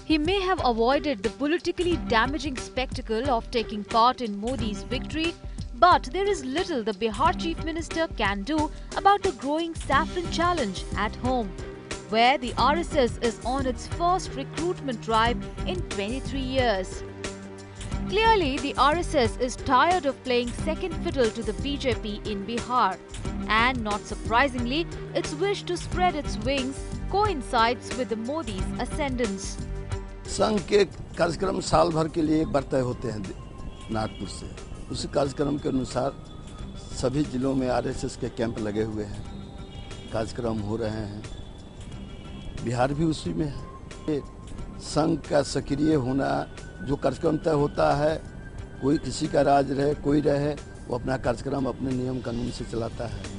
He may have avoided the politically damaging spectacle of taking part in Modi's victory, but there is little the Bihar Chief Minister can do about the growing saffron challenge at home, where the RSS is on its first recruitment drive in 23 years. Clearly, the RSS is tired of playing second fiddle to the BJP in Bihar, and not surprisingly, its wish to spread its wings coincides with the Modi's ascendance. संघ के कार्यक्रम साल भर के लिए एक बार तय होते हैं नागपुर से। उसी कार्यक्रम के अनुसार सभी जिलों में आरएसएस के कैंप लगे हुए हैं, कार्यक्रम हो रहे हैं। बिहार भी उसी में है। संघ का सक्रिय होना, जो कार्यक्रम तय होता है, कोई किसी का राज रहे कोई रहे, वो अपना कार्यक्रम अपने नियम कानून से चलाता है।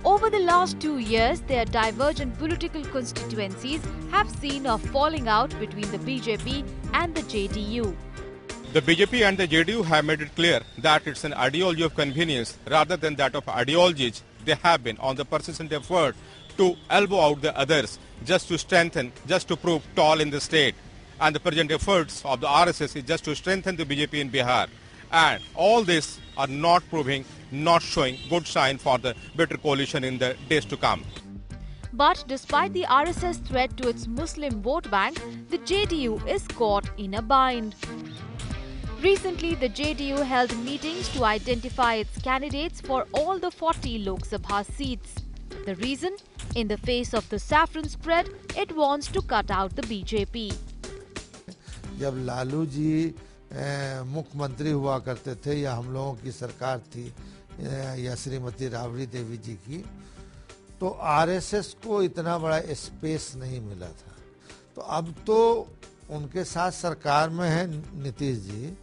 Over the last 2 years, their divergent political constituencies have seen a falling out between the BJP and the JDU. The BJP and the JDU have made it clear that it's an ideology of convenience rather than that of ideologies. They have been on the persistent effort to elbow out the others just to strengthen, just to prove tall in the state. And the present efforts of the RSS is just to strengthen the BJP in Bihar. And all this are not proving, not showing good sign for the better coalition in the days to come. But despite the RSS threat to its Muslim vote bank, the JDU is caught in a bind. Recently, the JDU held meetings to identify its candidates for all the 40 Lok Sabha seats. The reason? In the face of the saffron spread, it wants to cut out the BJP. जब लालू जी मुख्यमंत्री हुआ करते थे या हम लोगों की सरकार थी या श्रीमती राबड़ी देवी जी की, तो आरएसएस को इतना बड़ा स्पेस नहीं मिला था। तो अब तो उनके साथ सरकार में है नीतीश जी,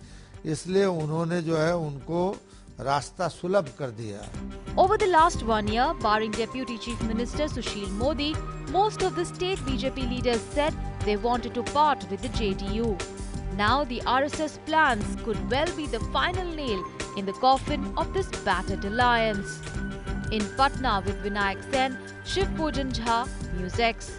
इसलिए उन्होंने जो है उनको रास्ता सुलभ कर दिया। Over the last 1 year, barring Deputy Chief Minister Sushil Modi, most of the state BJP leaders said they wanted to part with the JDU. Now the RSS plans could well be the final nail in the coffin of this battered alliance. In Patna with Vinayak Sen, Shiv Pujan Jha, News X.